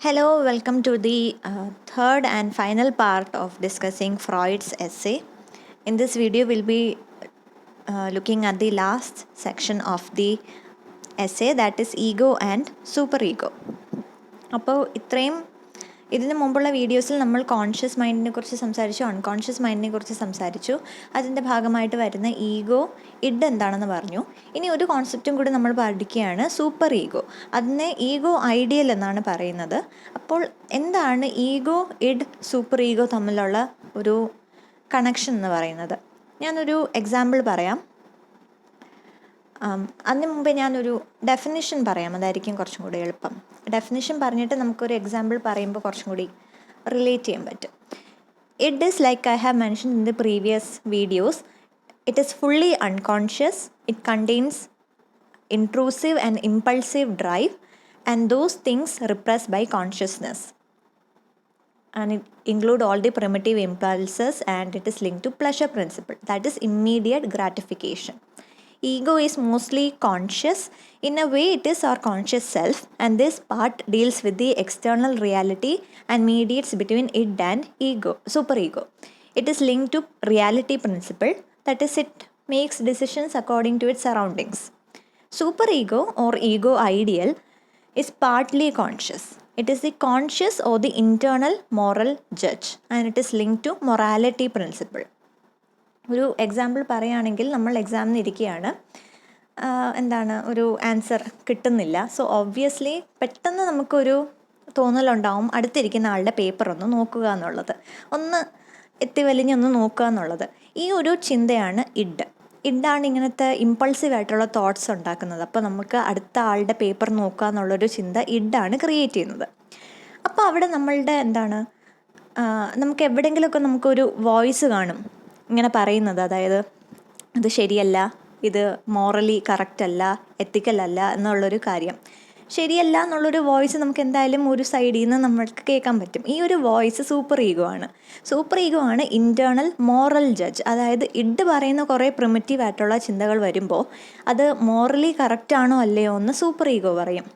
Hello, welcome to the third and final part of discussing Freud's essay. In this video, we'll be looking at the last section of the essay, that is ego and superego. അപ്പോൾ ഇതിന് മുമ്പുള്ള വീഡിയോസിൽ നമ്മൾ conscious മൈൻഡിനെ കുറിച്ച് സംസാരിച്ചു, unconscious മൈൻഡിനെ കുറിച്ച് സംസാരിച്ചു. അതിൻ്റെ ഭാഗമായിട്ട് വരുന്ന ഈഗോ, ഇഡ് എന്താണെന്ന് പറഞ്ഞു. ഇനി ഒരു കോൺസെപ്റ്റും കൂടി നമ്മൾ പഠിക്കുകയാണ്, സൂപ്പർ ഈഗോ. അതിനെ ഈഗോ ഐഡിയൽ എന്നാണ് പറയുന്നത്. അപ്പോൾ എന്താണ് ഈഗോ, ഇഡ്, സൂപ്പർ ഈഗോ തമ്മിലുള്ള ഒരു കണക്ഷൻ എന്ന് പറയുന്നത്? ഞാനൊരു എക്സാമ്പിൾ പറയാം. അതിന് മുമ്പേ ഞാനൊരു ഡെഫിനിഷൻ പറയാം, അതായിരിക്കും കുറച്ചും കൂടി എളുപ്പം. ഡെഫിനിഷൻ പറഞ്ഞിട്ട് നമുക്കൊരു എക്സാമ്പിൾ പറയുമ്പോൾ കുറച്ചും കൂടി റിലേറ്റ് ചെയ്യാൻ പറ്റും. It is like I have mention in the previous videos, it is fully unconscious, it contains intrusive and impulsive drive, and those things repressed by consciousness, and it include all the primitive impulses, and it is linked to pleasure principle, that is immediate gratification. Ego is mostly conscious. In a way, it is our conscious self, and this part deals with the external reality and mediates between it and ego, superego. It is linked to reality principle, that is, it makes decisions according to its surroundings. Superego or ego ideal is partly conscious. It is the conscious or the internal moral judge, and it is linked to morality principle. ഒരു example പറയുകയാണെങ്കിൽ, നമ്മൾ എക്സാമിന് ഇരിക്കുകയാണ്, ഒരു answer കിട്ടുന്നില്ല. So obviously പെട്ടെന്ന് നമുക്കൊരു തോന്നലുണ്ടാവും, അടുത്തിരിക്കുന്ന ആളുടെ പേപ്പർ ഒന്ന് നോക്കുക എന്നുള്ളത്, ഒന്ന് എത്തിവലിഞ്ഞൊന്ന് നോക്കുക എന്നുള്ളത്. ഈ ഒരു ചിന്തയാണ് ഇഡ്. ഇഡാണ് ഇങ്ങനത്തെ ഇമ്പൾസീവ് ആയിട്ടുള്ള തോട്ട്സ് ഉണ്ടാക്കുന്നത്. അപ്പോൾ നമുക്ക് അടുത്ത ആളുടെ പേപ്പർ നോക്കുക എന്നുള്ളൊരു ചിന്ത ഇഡാണ് ക്രിയേറ്റ് ചെയ്യുന്നത്. അപ്പോൾ അവിടെ നമ്മളുടെ നമുക്ക് എവിടെയെങ്കിലുമൊക്കെ നമുക്കൊരു വോയിസ് കാണും ഇങ്ങനെ പറയുന്നത്, അതായത് ഇത് ശരിയല്ല, ഇത് മോറലി കറക്റ്റ് അല്ല, എത്തിക്കൽ അല്ല എന്നുള്ളൊരു കാര്യം. ശരിയല്ല എന്നുള്ളൊരു വോയിസ് നമുക്ക് എന്തായാലും ഒരു സൈഡിൽ നിന്ന് നമ്മൾക്ക് കേൾക്കാൻ പറ്റും. ഈ ഒരു വോയിസ് സൂപ്പർ ഈഗോ ആണ്. സൂപ്പർ ഈഗോ ആണ് ഇൻറ്റേർണൽ മോറൽ ജഡ്ജ്. അതായത് ഇഡ് പറയുന്ന കുറേ പ്രിമിറ്റീവ് ആയിട്ടുള്ള ചിന്തകൾ വരുമ്പോൾ അത് മോറലി കറക്റ്റ് ആണോ അല്ലയോ എന്ന് സൂപ്പർ ഈഗോ പറയും.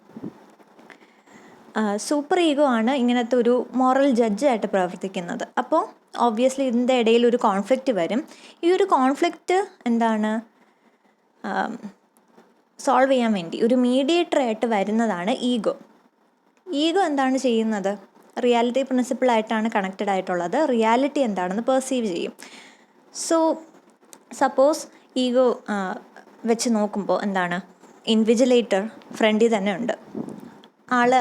സൂപ്പർ ഈഗോ ആണ് ഇങ്ങനത്തെ ഒരു മോറൽ ജഡ്ജായിട്ട് പ്രവർത്തിക്കുന്നത്. അപ്പോൾ ഓബ്വിയസ്ലി ഇതിൻ്റെ ഇടയിൽ ഒരു കോൺഫ്ലിക്റ്റ് വരും. ഈ ഒരു കോൺഫ്ലിക്റ്റ് സോൾവ് ചെയ്യാൻ വേണ്ടി ഒരു മീഡിയേറ്ററായിട്ട് വരുന്നതാണ് ഈഗോ. ഈഗോ എന്താണ് ചെയ്യുന്നത്? റിയാലിറ്റി പ്രിൻസിപ്പിളായിട്ടാണ് കണക്റ്റഡ് ആയിട്ടുള്ളത്. റിയാലിറ്റി എന്താണെന്ന് പെർസീവ് ചെയ്യും. സോ സപ്പോസ് ഈഗോ വെച്ച് നോക്കുമ്പോൾ ഇൻവിജിലേറ്റർ ഫ്രണ്ടിൽ തന്നെ ഉണ്ട്. ആൾ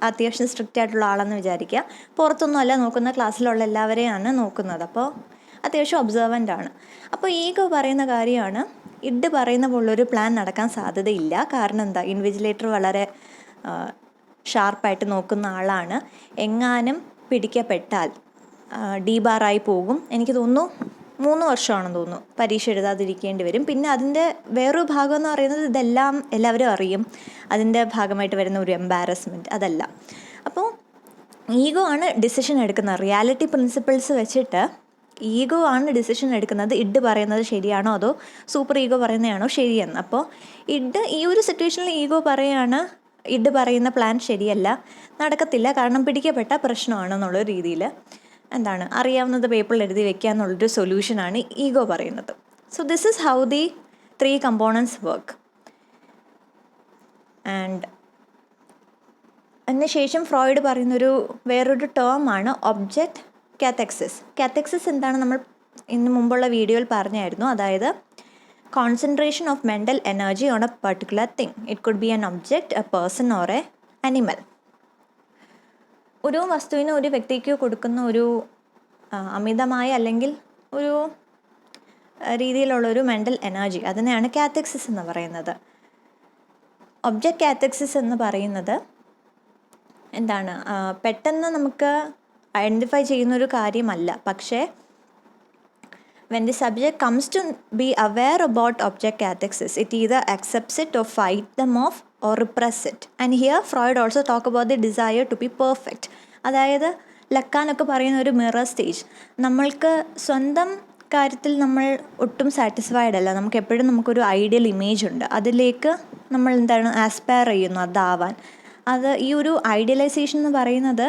അത്യാവശ്യം സ്ട്രിക്റ്റ് ആയിട്ടുള്ള ആളെന്ന് വിചാരിക്കുക. പുറത്തൊന്നും അല്ല നോക്കുന്ന, ക്ലാസ്സിലുള്ള എല്ലാവരെയാണ് നോക്കുന്നത്. അപ്പോൾ അത്യാവശ്യം ഒബ്സർവൻ്റ് ആണ്. അപ്പോൾ ഈഗോ പറയുന്ന കാര്യമാണ്, ഇഡ് പറയുന്ന പോലുള്ളൊരു പ്ലാൻ നടക്കാൻ സാധ്യതയില്ല. കാരണം ഇൻവിജിലേറ്റർ വളരെ ഷാർപ്പായിട്ട് നോക്കുന്ന ആളാണ്. എങ്ങാനും പിടിക്കപ്പെട്ടാൽ ഡീബാറായി പോകും. എനിക്ക് തോന്നുന്നു 3 വർഷമാണെന്ന് തോന്നുന്നു പരീക്ഷ എഴുതാതിരിക്കേണ്ടി വരും. പിന്നെ അതിൻ്റെ വേറൊരു ഭാഗം എന്ന് പറയുന്നത് ഇതെല്ലാം എല്ലാവരും അറിയും, അതിൻ്റെ ഭാഗമായിട്ട് വരുന്ന ഒരു എംബാരസ്മെൻറ്റ്, അതല്ല. അപ്പോൾ ഈഗോ ആണ് ഡിസിഷൻ എടുക്കുന്നത്. റിയാലിറ്റി പ്രിൻസിപ്പിൾസ് വെച്ചിട്ട് ഈഗോ ആണ് ഡിസിഷൻ എടുക്കുന്നത്. ഇഡ് പറയുന്നത് ശരിയാണോ അതോ സൂപ്പർ ഈഗോ പറയുന്നതാണോ ശരിയെന്ന്. അപ്പോൾ ഈ ഒരു സിറ്റുവേഷനിൽ ഈഗോ പറയുകയാണ്, ഇഡ് പറയുന്ന പ്ലാൻ ശരിയല്ല, നടക്കത്തില്ല, കാരണം പിടിക്കപ്പെട്ട പ്രശ്നമാണെന്നുള്ള രീതിയിൽ അറിയാവുന്നത് പേപ്പറിൽ എഴുതി വെക്കുക എന്നുള്ളൊരു സൊല്യൂഷനാണ് ഈഗോ പറയുന്നത്. So this is how the 3 components work. And അതിനുശേഷം ഫ്രോയിഡ് പറയുന്നൊരു വേറൊരു ടേമാണ് ഒബ്ജക്റ്റ് കാത്തക്സിസ്. കാത്തക്സിസ് എന്താണ് നമ്മൾ ഇന്ന് മുമ്പുള്ള വീഡിയോയിൽ പറഞ്ഞായിരുന്നു. അതായത് concentration of mental energy on A particular thing. It could be an object, A person or A animal. ഒരു വസ്തുവിന്, ഒരു വ്യക്തിക്ക് കൊടുക്കുന്ന ഒരു അമിതമായ അല്ലെങ്കിൽ ഒരു രീതിയിലുള്ളൊരു മെൻ്റൽ എനർജി, അതിനെയാണ് കാത്തക്സിസ് എന്ന് പറയുന്നത്. ഒബ്ജക്റ്റ് കാത്തക്സിസ് എന്ന് പറയുന്നത് പെട്ടെന്ന് നമുക്ക് ഐഡൻറ്റിഫൈ ചെയ്യുന്നൊരു കാര്യമല്ല. പക്ഷേ when the subject comes to be aware about object cathexis, it either accepts it or fight them off or repress it. And here Freud also talk about the desire to be perfect. അതായത് ലക്കാനൊക്കെ പറയുന്ന ഒരു mirror stage. നമ്മൾക്ക് സ്വന്തം കാര്യത്തിൽ നമ്മൾ ഒട്ടും satisfied അല്ല, നമുക്ക് എപ്പോഴും നമുക്കൊരു ഐഡിയൽ ഇമേജ് ഉണ്ട്, അതിലേക്ക് നമ്മൾ ആസ്പയർ ചെയ്യുന്നു അതാവാൻ. അത് ഈ ഒരു ഐഡിയലൈസേഷൻ എന്ന് പറയുന്നത്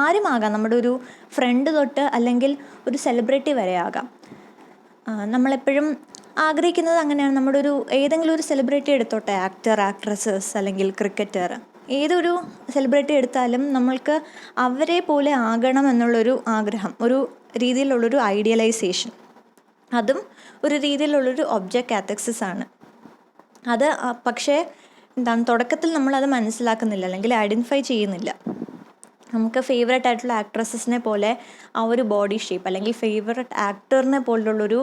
ആരുമാകാം, നമ്മുടെ ഒരു ഫ്രണ്ട് തൊട്ട് അല്ലെങ്കിൽ ഒരു സെലിബ്രിറ്റി വരെ ആകാം. നമ്മളെപ്പോഴും ആഗ്രഹിക്കുന്നത് അങ്ങനെയാണ്. നമ്മുടെ ഒരു ഏതെങ്കിലും ഒരു സെലിബ്രിറ്റി എടുത്തോട്ടെ, ആക്ടർ, ആക്ട്രസസ് അല്ലെങ്കിൽ ക്രിക്കറ്റർ, ഏതൊരു സെലിബ്രിറ്റി എടുത്താലും നമ്മൾക്ക് അവരെ പോലെ ആകണം എന്നുള്ളൊരു ആഗ്രഹം, ഒരു രീതിയിലുള്ളൊരു ഐഡിയലൈസേഷൻ, അതും ഒരു രീതിയിലുള്ളൊരു ഒബ്ജക്റ്റ് കാത്തക്സിസ് ആണ്. അത് പക്ഷേ തുടക്കത്തിൽ നമ്മളത് മനസ്സിലാക്കുന്നില്ല അല്ലെങ്കിൽ ഐഡൻറ്റിഫൈ ചെയ്യുന്നില്ല. നമുക്ക് ഫേവറേറ്റ് ആയിട്ടുള്ള ആക്ട്രസസിനെ പോലെ ആ ഒരു ബോഡി ഷേപ്പ്, അല്ലെങ്കിൽ ഫേവററ്റ് ആക്ടറിനെ പോലുള്ളൊരു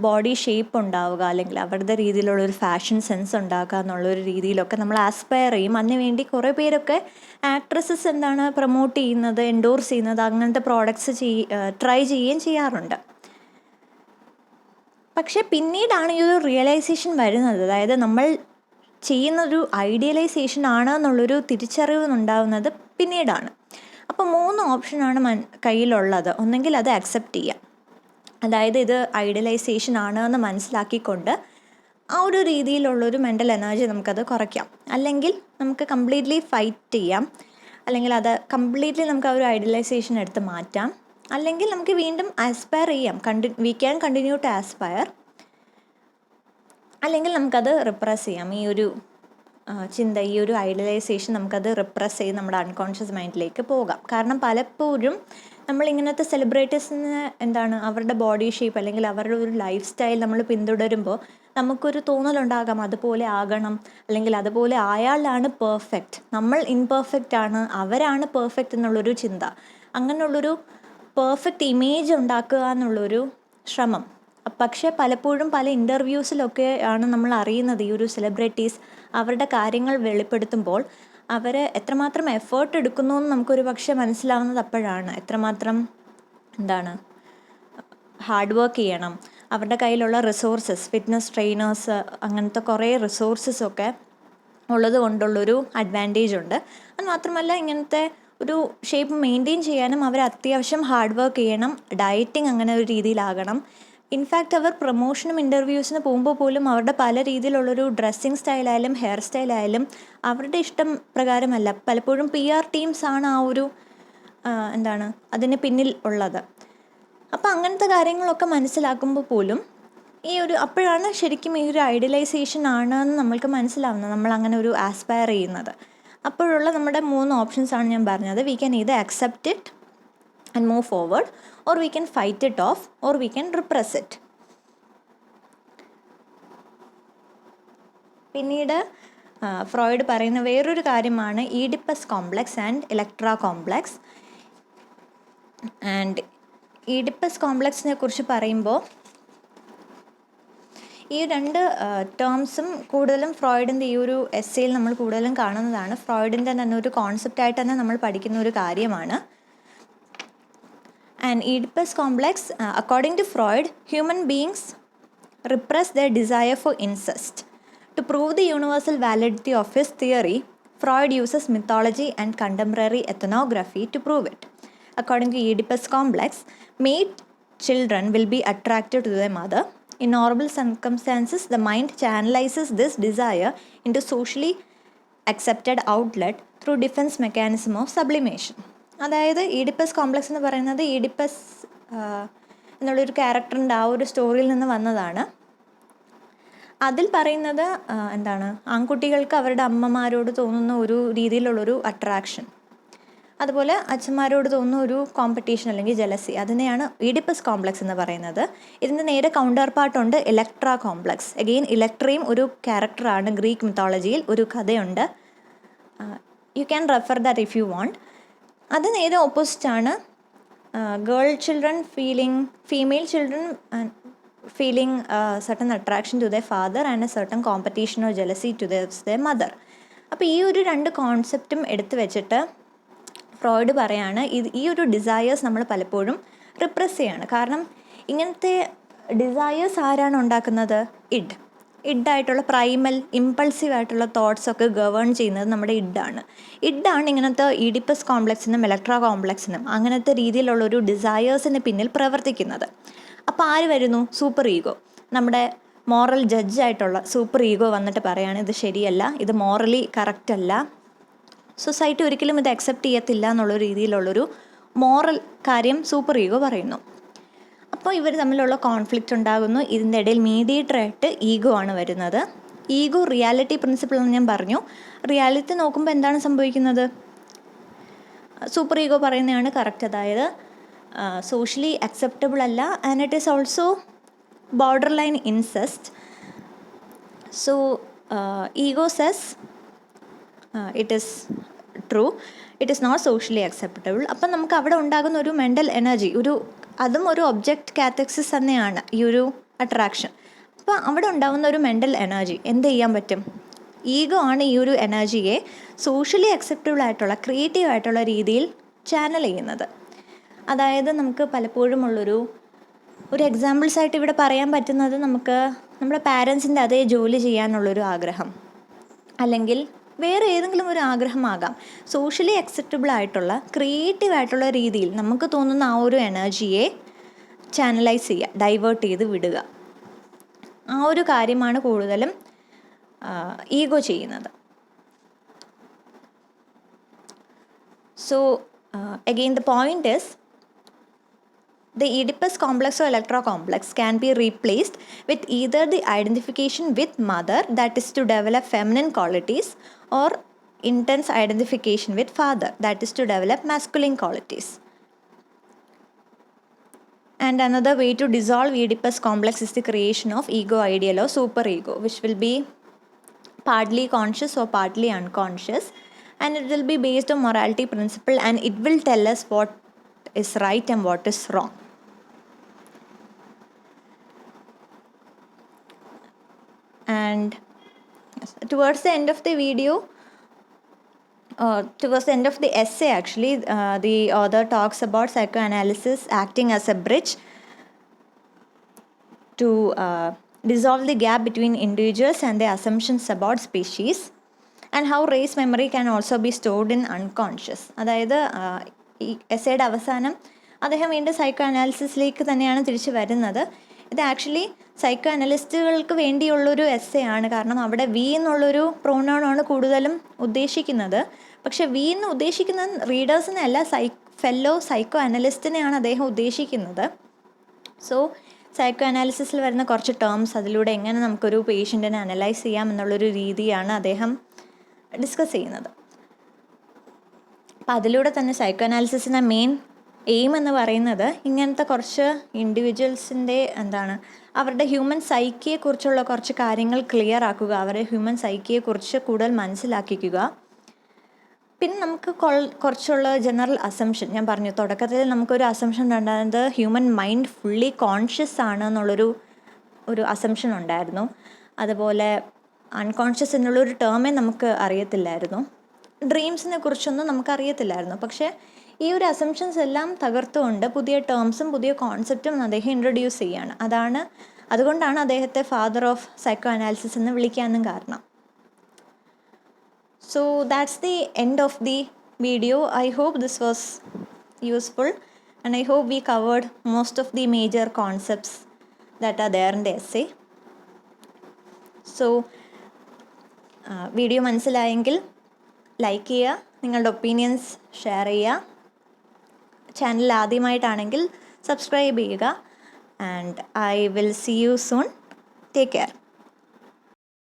ബോഡി ഷേപ്പ് ഉണ്ടാവുക, അല്ലെങ്കിൽ അവരുടെ രീതിയിലുള്ളൊരു ഫാഷൻ സെൻസ് ഉണ്ടാക്കുക എന്നുള്ളൊരു രീതിയിലൊക്കെ നമ്മൾ ആസ്പയർ ചെയ്യും. അതിനുവേണ്ടി കുറേ പേരൊക്കെ ആക്ട്രസസ് പ്രൊമോട്ട് ചെയ്യുന്നത്, എൻഡോർസ് ചെയ്യുന്നത്, അങ്ങനത്തെ പ്രോഡക്ട്സ് ട്രൈ ചെയ്യുകയും ചെയ്യാറുണ്ട്. പക്ഷേ പിന്നീടാണ് ഈ ഒരു റിയലൈസേഷൻ വരുന്നത്, അതായത് നമ്മൾ ചെയ്യുന്നൊരു ഐഡിയലൈസേഷൻ ആണ് എന്നുള്ളൊരു തിരിച്ചറിവ് ഉണ്ടാകുന്നത് പിന്നീടാണ്. അപ്പോൾ 3 ഓപ്ഷനാണ് കയ്യിലുള്ളത്. ഒന്നെങ്കിൽ അത് അക്സെപ്റ്റ് ചെയ്യാം, അതായത് ഇത് ഐഡിയലൈസേഷൻ ആണ് എന്ന് മനസ്സിലാക്കിക്കൊണ്ട് ആ ഒരു രീതിയിലുള്ളൊരു മെൻ്റൽ എനർജി നമുക്കത് കുറയ്ക്കാം. അല്ലെങ്കിൽ നമുക്ക് കംപ്ലീറ്റ്ലി ഫൈറ്റ് ചെയ്യാം, അല്ലെങ്കിൽ അത് കംപ്ലീറ്റ്ലി നമുക്ക് ആ ഒരു ഐഡിയലൈസേഷൻ എടുത്ത് മാറ്റാം. അല്ലെങ്കിൽ നമുക്ക് വീണ്ടും ആസ്പയർ ചെയ്യാം, we can continue to aspire. അല്ലെങ്കിൽ നമുക്കത് റിപ്രസ് ചെയ്യാം, ഈ ഒരു ചിന്ത, ഈ ഒരു ഐഡിയലൈസേഷൻ നമുക്കത് റിപ്രസ് ചെയ്ത് നമ്മുടെ അൺകോൺഷ്യസ് മൈൻഡിലേക്ക് പോകാം. കാരണം പലപ്പോഴും നമ്മളിങ്ങനത്തെ സെലിബ്രിറ്റീസിന് അവരുടെ ബോഡി ഷേപ്പ് അല്ലെങ്കിൽ അവരുടെ ഒരു ലൈഫ് സ്റ്റൈൽ നമ്മൾ പിന്തുടരുമ്പോൾ നമുക്കൊരു തോന്നലുണ്ടാകാം അതുപോലെ ആകണം, അല്ലെങ്കിൽ അതുപോലെ അയാളാണ് പെർഫെക്റ്റ്, നമ്മൾ ഇംപെർഫെക്റ്റ് ആണ്, അവരാണ് പെർഫെക്റ്റ് എന്നുള്ളൊരു ചിന്ത. അങ്ങനെയുള്ളൊരു പെർഫെക്റ്റ് ഇമേജ് ഉണ്ടാക്കുക എന്നുള്ളൊരു ശ്രമം. പക്ഷേ പലപ്പോഴും പല ഇൻ്റർവ്യൂസിലൊക്കെ ആണ് നമ്മൾ അറിയുന്നത്, ഈ ഒരു സെലിബ്രിറ്റീസ് അവരുടെ കാര്യങ്ങൾ വെളിപ്പെടുത്തുമ്പോൾ അവർ എത്രമാത്രം എഫേർട്ട് എടുക്കുന്നു എന്ന് നമുക്കൊരു പക്ഷേ മനസ്സിലാവുന്നത് അപ്പോഴാണ്. എത്രമാത്രം ഹാർഡ് വർക്ക് ചെയ്യണം, അവരുടെ കയ്യിലുള്ള റിസോഴ്സസ്, ഫിറ്റ്നസ് ട്രെയിനേഴ്സ്, അങ്ങനത്തെ കുറേ റിസോഴ്സസൊക്കെ ഉള്ളത് കൊണ്ടുള്ളൊരു അഡ്വാൻറ്റേജ് ഉണ്ട്. അത് മാത്രമല്ല ഇങ്ങനത്തെ ഒരു ഷേപ്പ് മെയിൻറ്റെയിൻ ചെയ്യാനും അവർ അത്യാവശ്യം ഹാർഡ് വർക്ക് ചെയ്യണം, ഡയറ്റിങ് അങ്ങനെ ഒരു രീതിയിലാകണം. ഇൻഫാക്റ്റ് അവർ പ്രൊമോഷനും ഇൻ്റർവ്യൂസിന് പോകുമ്പോൾ പോലും അവരുടെ പല രീതിയിലുള്ളൊരു ഡ്രസ്സിങ് സ്റ്റൈലായാലും ഹെയർ സ്റ്റൈലായാലും അവരുടെ ഇഷ്ടം പ്രകാരമല്ല, പലപ്പോഴും PR ടീംസാണ് ആ ഒരു അതിന് പിന്നിൽ ഉള്ളത്. അപ്പോൾ അങ്ങനത്തെ കാര്യങ്ങളൊക്കെ മനസ്സിലാക്കുമ്പോൾ പോലും അപ്പോഴാണ് ശരിക്കും ഈ ഒരു ഐഡിയലൈസേഷൻ ആണെന്ന് നമ്മൾക്ക് മനസ്സിലാവുന്നത്, നമ്മൾ അങ്ങനെ ഒരു ആസ്പയർ ചെയ്യുന്നത്. അപ്പോഴുള്ള നമ്മുടെ 3 ഓപ്ഷൻസാണ് ഞാൻ പറഞ്ഞത്. We can either accept it and move forward, or we can fight it off, or we can repress it. പിന്നീട് ഫ്രോയിഡ് പറയുന്ന വേറൊരു കാര്യമാണ് Oedipus complex and Electra complex. And Oedipus കോംപ്ലക്സിനെ കുറിച്ച് പറയുമ്പോൾ ഈ 2 ടേംസും കൂടുതലും ഫ്രോയിഡിൻ്റെ ഈ ഒരു എസ്സേയിൽ നമ്മൾ കൂടുതലും കാണുന്നതാണ്. ഫ്രോയിഡിൻ്റെ തന്നെ ഒരു കോൺസെപ്റ്റായിട്ട് തന്നെ നമ്മൾ പഠിക്കുന്ന ഒരു കാര്യമാണ്. And Oedipus complex, according to Freud, human beings repress their desire for incest. To prove the universal validity of his theory, Freud uses mythology and contemporary ethnography to prove it. According to Oedipus complex, made children will be attracted to their mother. In normal circumstances, the mind channelizes this desire into socially accepted outlet through defense mechanism of sublimation. അതായത് Oedipus complex എന്ന് പറയുന്നത് Oedipus എന്നുള്ളൊരു ക്യാരക്ടറിൻ്റെ ആ ഒരു സ്റ്റോറിയിൽ നിന്ന് വന്നതാണ്. അതിൽ പറയുന്നത് ആൺകുട്ടികൾക്ക് അവരുടെ അമ്മമാരോട് തോന്നുന്ന ഒരു രീതിയിലുള്ളൊരു അട്രാക്ഷൻ, അതുപോലെ അച്ഛന്മാരോട് തോന്നുന്ന ഒരു കോമ്പറ്റീഷൻ അല്ലെങ്കിൽ ജലസി, അതിനെയാണ് ഈഡിപ്പസ് കോംപ്ലക്സ് എന്ന് പറയുന്നത്. ഇതിൻ്റെ നേരെ കൗണ്ടർ പാർട്ടുണ്ട് ഇലക്ട്ര കോംപ്ലക്സ്. അഗെയിൻ ഇലക്ട്രയും ഒരു ക്യാരക്ടറാണ് ഗ്രീക്ക് മിത്തോളജിയിൽ, ഒരു കഥയുണ്ട്. You can refer that if you want. അത് നേരെ ഓപ്പോസിറ്റാണ്. Female children feeling certain attraction to their father and a certain competition or jealousy to their mother. അപ്പോൾ ഈ ഒരു 2 കോൺസെപ്റ്റും എടുത്തു വെച്ചിട്ട് ഫ്രോയിഡ് പറയാണ് ഈ ഒരു ഡിസയേഴ്സ് നമ്മൾ പലപ്പോഴും റിപ്രസ് ചെയ്യാണ്. കാരണം ഇങ്ങനത്തെ ഡിസയേഴ്സ് ആരാണ് ഉണ്ടാക്കുന്നത്? ഇഡായിട്ടുള്ള പ്രൈമൽ ഇമ്പൾസീവ് ആയിട്ടുള്ള തോട്ട്സൊക്കെ ഗവേൺ ചെയ്യുന്നത് നമ്മുടെ ഇഡാണ് ഇങ്ങനത്തെ ഈഡിപ്പസ് കോംപ്ലക്സിനും ഇലക്ട്ര കോംപ്ലക്സിനും അങ്ങനത്തെ രീതിയിലുള്ളൊരു ഡിസയേഴ്സിന് പിന്നിൽ പ്രവർത്തിക്കുന്നത്. അപ്പോൾ ആര് വരുന്നു? സൂപ്പർ ഈഗോ, നമ്മുടെ മോറൽ ജഡ്ജായിട്ടുള്ള സൂപ്പർ ഈഗോ വന്നിട്ട് പറയുകയാണ് ഇത് ശരിയല്ല, ഇത് മോറലി കറക്റ്റ് അല്ല, സൊസൈറ്റി ഒരിക്കലും ഇത് അക്സെപ്റ്റ് ചെയ്യത്തില്ല എന്നുള്ള രീതിയിലുള്ളൊരു മോറൽ കാര്യം സൂപ്പർ ഈഗോ പറയുന്നു. അപ്പോൾ ഇവർ തമ്മിലുള്ള കോൺഫ്ലിക്റ്റ് ഉണ്ടാകുന്നു. ഇതിൻ്റെ ഇടയിൽ മീഡിയേറ്ററായിട്ട് ഈഗോ ആണ് വരുന്നത്. ഈഗോ റിയാലിറ്റി പ്രിൻസിപ്പിൾ എന്ന് ഞാൻ പറഞ്ഞു. റിയാലിറ്റി നോക്കുമ്പോൾ എന്താണ് സംഭവിക്കുന്നത്? സൂപ്പർ ഈഗോ പറയുന്നതാണ് കറക്റ്റ്, അതായത് സോഷ്യലി അക്സെപ്റ്റബിൾ അല്ല, and it is also borderline incest. So ego says it is true, it is not socially acceptable. അപ്പം നമുക്ക് അവിടെ ഉണ്ടാകുന്ന ഒരു മെൻ്റൽ എനർജി, അതും ഒരു ഒബ്ജക്റ്റ് കാറ്റക്സിസ് തന്നെയാണ് ഈ ഒരു അട്രാക്ഷൻ. അപ്പോൾ അവിടെ ഉണ്ടാകുന്ന ഒരു മെൻ്റൽ എനർജി എന്ത് ചെയ്യാൻ പറ്റും? ഈഗോ ആണ് ഈ ഒരു എനർജിയെ സോഷ്യലി അക്സെപ്റ്റബിൾ ആയിട്ടുള്ള ക്രിയേറ്റീവ് ആയിട്ടുള്ള രീതിയിൽ ചാനൽ ചെയ്യുന്നത്. അതായത് നമുക്ക് പലപ്പോഴും ഉള്ളൊരു എക്സാമ്പിൾസായിട്ട് ഇവിടെ പറയാൻ പറ്റുന്നത്, നമുക്ക് നമ്മുടെ പാരൻസിൻ്റെ അതേ ജോലി ചെയ്യാനുള്ളൊരു ആഗ്രഹം, അല്ലെങ്കിൽ വേറെ ഏതെങ്കിലും ഒരു ആഗ്രഹമാകാം. സോഷ്യലി അക്സെപ്റ്റബിൾ ആയിട്ടുള്ള ക്രിയേറ്റീവ് ആയിട്ടുള്ള രീതിയിൽ നമുക്ക് തോന്നുന്ന ആ ഒരു എനർജിയെ ചാനലൈസ് ചെയ്യുക, ഡൈവേർട്ട് ചെയ്ത് വിടുക. ആ ഒരു കാര്യമാണ് കൂടുതലും ഈഗോ ചെയ്യുന്നത്. So again the point is the Oedipus complex or electro complex can be replaced with either the identification with mother, that is to develop feminine qualities, or intense identification with father, that is to develop masculine qualities. And another way to dissolve Oedipus complex is the creation of ego ideal or superego, which will be partly conscious or partly unconscious, and it will be based on morality principle, and it will tell us what is right and what is wrong. And towards the end of the video, towards the end of the essay actually, the author talks about psychoanalysis acting as a bridge to dissolve the gap between individuals and their assumptions about species, and how race memory can also be stored in unconscious. അതായത് ഈ എസ്സേയുടെ അവസാനം അദ്ദേഹം വീണ്ടും psycho അനാലിസിസിലേക്ക് തന്നെയാണ് തിരിച്ചു വരുന്നത്. ഇത് actually psycho അനലിസ്റ്റുകൾക്ക് വേണ്ടിയുള്ളൊരു essay ആണ്, കാരണം അവിടെ വി എന്നുള്ളൊരു പ്രോനൗണാണ് കൂടുതലും ഉദ്ദേശിക്കുന്നത്. പക്ഷെ വി എന്ന് ഉദ്ദേശിക്കുന്ന റീഡേഴ്സിനെ അല്ല, ഫെല്ലോ സൈക്കോ അനലിസ്റ്റിനെയാണ് അദ്ദേഹം ഉദ്ദേശിക്കുന്നത്. സോ സൈക്കോ അനാലിസിസിൽ വരുന്ന കുറച്ച് ടേംസ്, അതിലൂടെ എങ്ങനെ നമുക്കൊരു പേഷ്യൻറ്റിനെ അനലൈസ് ചെയ്യാം എന്നുള്ളൊരു രീതിയാണ് അദ്ദേഹം ഡിസ്കസ് ചെയ്യുന്നത്. അപ്പം അതിലൂടെ തന്നെ സൈക്കോ അനാലിസിസിൻ്റെ മെയിൻ എയിം എന്ന് പറയുന്നത് ഇങ്ങനത്തെ കുറച്ച് ഇൻഡിവിജ്വൽസിൻ്റെ അവരുടെ ഹ്യൂമൻ സൈക്കിയെക്കുറിച്ചുള്ള കുറച്ച് കാര്യങ്ങൾ ക്ലിയർ ആക്കുക, അവരുടെ ഹ്യൂമൻ സൈക്കിയെക്കുറിച്ച് കൂടുതൽ മനസ്സിലാക്കിക്കുക. പിന്നെ നമുക്ക് കുറച്ചുള്ള ജനറൽ അസംഷൻ, ഞാൻ പറഞ്ഞു തുടക്കത്തിൽ നമുക്കൊരു അസംഷൻ ഉണ്ടായിരുന്നത് ഹ്യൂമൻ മൈൻഡ് ഫുള്ളി കോൺഷ്യസ് ആണ് എന്നുള്ളൊരു അസംഷൻ ഉണ്ടായിരുന്നു. അതുപോലെ അൺകോൺഷ്യസ് എന്നുള്ളൊരു ടേമേ നമുക്ക് അറിയത്തില്ലായിരുന്നു, ഡ്രീംസിനെ കുറിച്ചൊന്നും നമുക്കറിയത്തില്ലായിരുന്നു. പക്ഷേ ഈ ഒരു അസംഷൻസ് എല്ലാം തകർത്തുകൊണ്ട് പുതിയ ടേംസും പുതിയ കോൺസെപ്റ്റും അദ്ദേഹം ഇൻട്രൊഡ്യൂസ് ചെയ്യുകയാണ്. അതുകൊണ്ടാണ് അദ്ദേഹത്തെ ഫാദർ ഓഫ് സൈക്കോ അനാലിസിസ് എന്ന് വിളിക്കാനും കാരണം. So that's the end of the video. I hope this was useful, and I hope we covered most of the major concepts that are there in the essay. So video മനസ്സിലായെങ്കിൽ like ചെയ്യുക, നിങ്ങളുടെ opinions share ചെയ്യുക. Channel ആദ്യമായിട്ടാണെങ്കിൽ subscribe ചെയ്യുക. And I will see you soon. Take care.